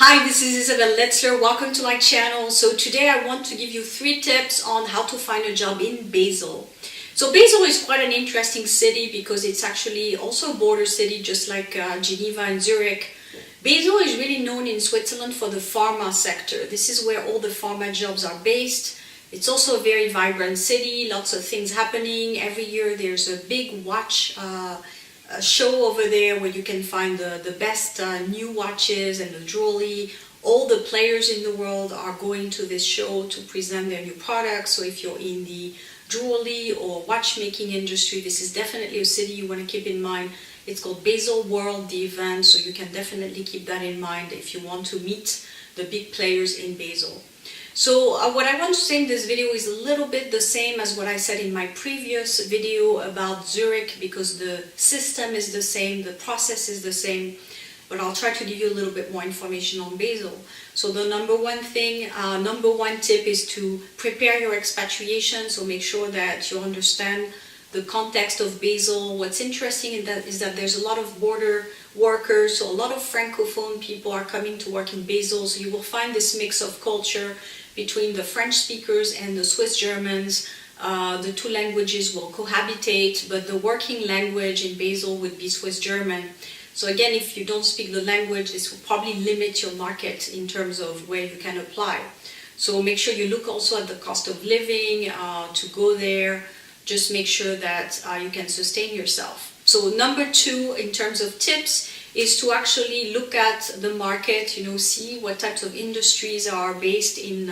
Hi, this is Isabel Letzler. Welcome to my channel. So today I want to give you 3 tips on how to find a job in Basel. So Basel is quite an interesting city because it's actually also a border city just like Geneva and Zurich. Basel is really known in Switzerland for the pharma sector. This is where all the pharma jobs are based. It's also a very vibrant city, lots of things happening. Every year there's a big watch a show over there where you can find the best new watches and the jewelry. All the players in the world are going to this show to present their new products. So if you're in the jewelry or watchmaking industry, this is definitely a city you want to keep in mind. It's called Basel World, the event, so you can definitely keep that in mind if you want to meet the big players in Basel. So what I want to say in this video is a little bit the same as what I said in my previous video about Zurich, because the system is the same, the process is the same, but I'll try to give you a little bit more information on Basel. So the number one tip is to prepare your expatriation, so make sure that you understand the context of Basel. What's interesting is that there's a lot of border workers, so a lot of francophone people are coming to work in Basel, so you will find this mix of culture between the French speakers and the Swiss Germans. The two languages will cohabitate, but the working language in Basel would be Swiss German. So again, if you don't speak the language, this will probably limit your market in terms of where you can apply. So make sure you look also at the cost of living to go there. Just make sure that you can sustain yourself. So number 2 in terms of tips is to actually look at the market, see what types of industries are based in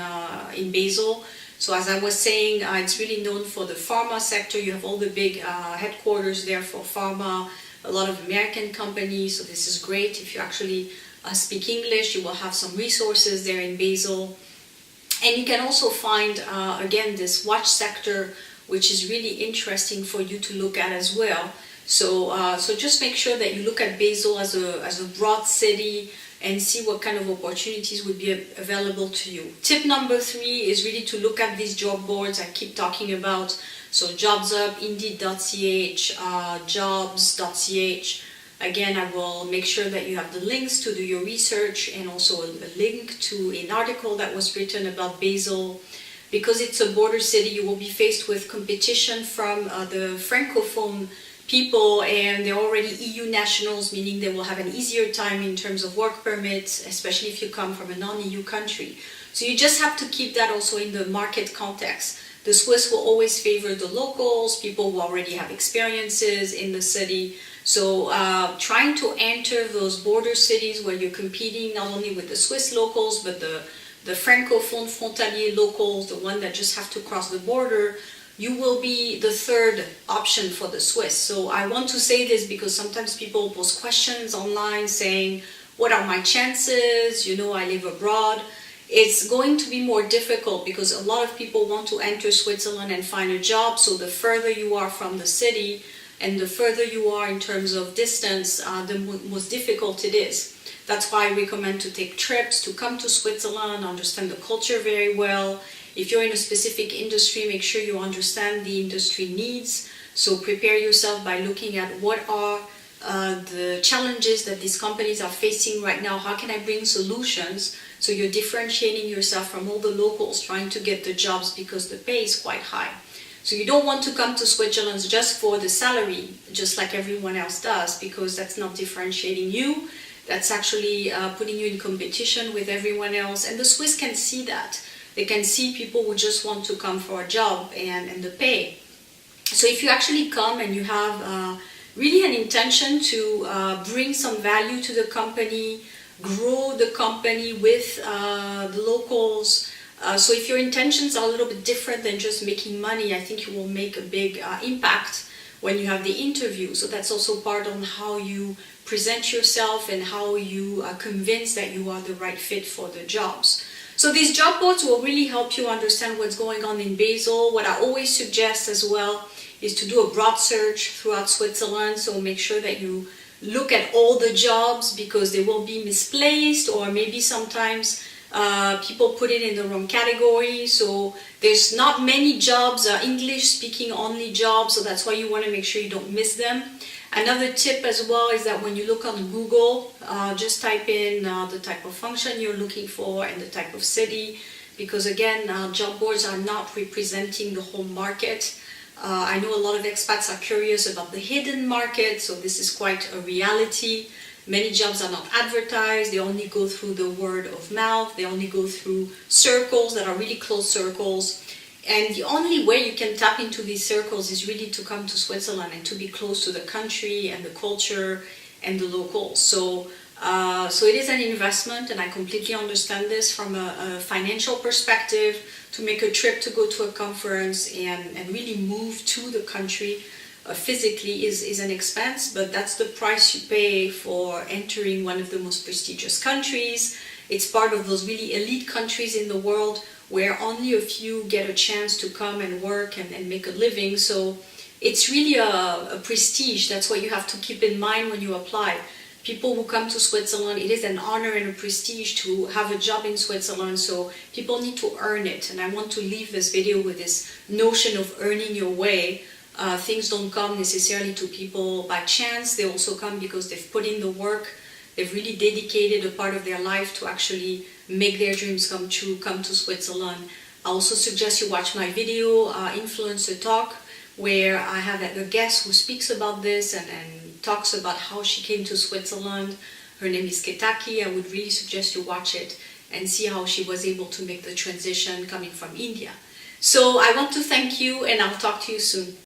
Basel. So as I was saying, it's really known for the pharma sector. You have all the big headquarters there for pharma, a lot of American companies, so this is great. If you actually speak English, you will have some resources there in Basel. And you can also find, again, this watch sector, which is really interesting for you to look at as well. So just make sure that you look at Basel as a broad city and see what kind of opportunities would be available to you. Tip number 3 is really to look at these job boards I keep talking about. So JobsUp, Indeed.ch, Jobs.ch. Again, I will make sure that you have the links to do your research and also a link to an article that was written about Basel. Because it's a border city, you will be faced with competition from the francophone people, and they're already EU nationals, meaning they will have an easier time in terms of work permits, especially if you come from a non-EU country. So you just have to keep that also in the market context. The Swiss will always favor the locals, people who already have experiences in the city. So trying to enter those border cities where you're competing not only with the Swiss locals, but the francophone frontalier locals, the one that just have to cross the border, you will be the third option for the Swiss. So I want to say this because sometimes people post questions online saying, what are my chances? I live abroad. It's going to be more difficult because a lot of people want to enter Switzerland and find a job. So the further you are from the city and the further you are in terms of distance, the most difficult it is. That's why I recommend to take trips, to come to Switzerland, understand the culture very well. If you're in a specific industry, make sure you understand the industry needs. So prepare yourself by looking at what are the challenges that these companies are facing right now. How can I bring solutions? So you're differentiating yourself from all the locals trying to get the jobs because the pay is quite high. So you don't want to come to Switzerland just for the salary, just like everyone else does, because that's not differentiating you. That's actually putting you in competition with everyone else. And the Swiss can see that. They can see people who just want to come for a job and the pay. So if you actually come and you have really an intention to bring some value to the company, grow the company with the locals, so if your intentions are a little bit different than just making money, I think you will make a big impact when you have the interview. So that's also part on how you present yourself and how you convince that you are the right fit for the jobs. So these job boards will really help you understand what's going on in Basel. What I always suggest as well is to do a broad search throughout Switzerland. So make sure that you look at all the jobs because they will be misplaced, or maybe sometimes people put it in the wrong category. So there's not many jobs, English speaking only jobs, so that's why you want to make sure you don't miss them. Another tip as well is that when you look on Google, just type in the type of function you're looking for and the type of city, because again, job boards are not representing the whole market. I know a lot of expats are curious about the hidden market, so this is quite a reality. Many jobs are not advertised, they only go through the word of mouth, they only go through circles that are really close circles. And the only way you can tap into these circles is really to come to Switzerland and to be close to the country and the culture and the locals. So it is an investment, and I completely understand this from a financial perspective. To make a trip to go to a conference and really move to the country physically is an expense, but that's the price you pay for entering one of the most prestigious countries. It's part of those really elite countries in the world where only a few get a chance to come and work and make a living. So it's really a prestige. That's what you have to keep in mind when you apply. People who come to Switzerland, it is an honor and a prestige to have a job in Switzerland, so people need to earn it. And I want to leave this video with this notion of earning your way. Things don't come necessarily to people by chance. They also come because they've put in the work. They've really dedicated a part of their life to actually make their dreams come true, come to Switzerland. I also suggest you watch my video, Influencer Talk, where I have a guest who speaks about this and talks about how she came to Switzerland. Her name is Ketaki. I would really suggest you watch it and see how she was able to make the transition coming from India. So I want to thank you, and I'll talk to you soon.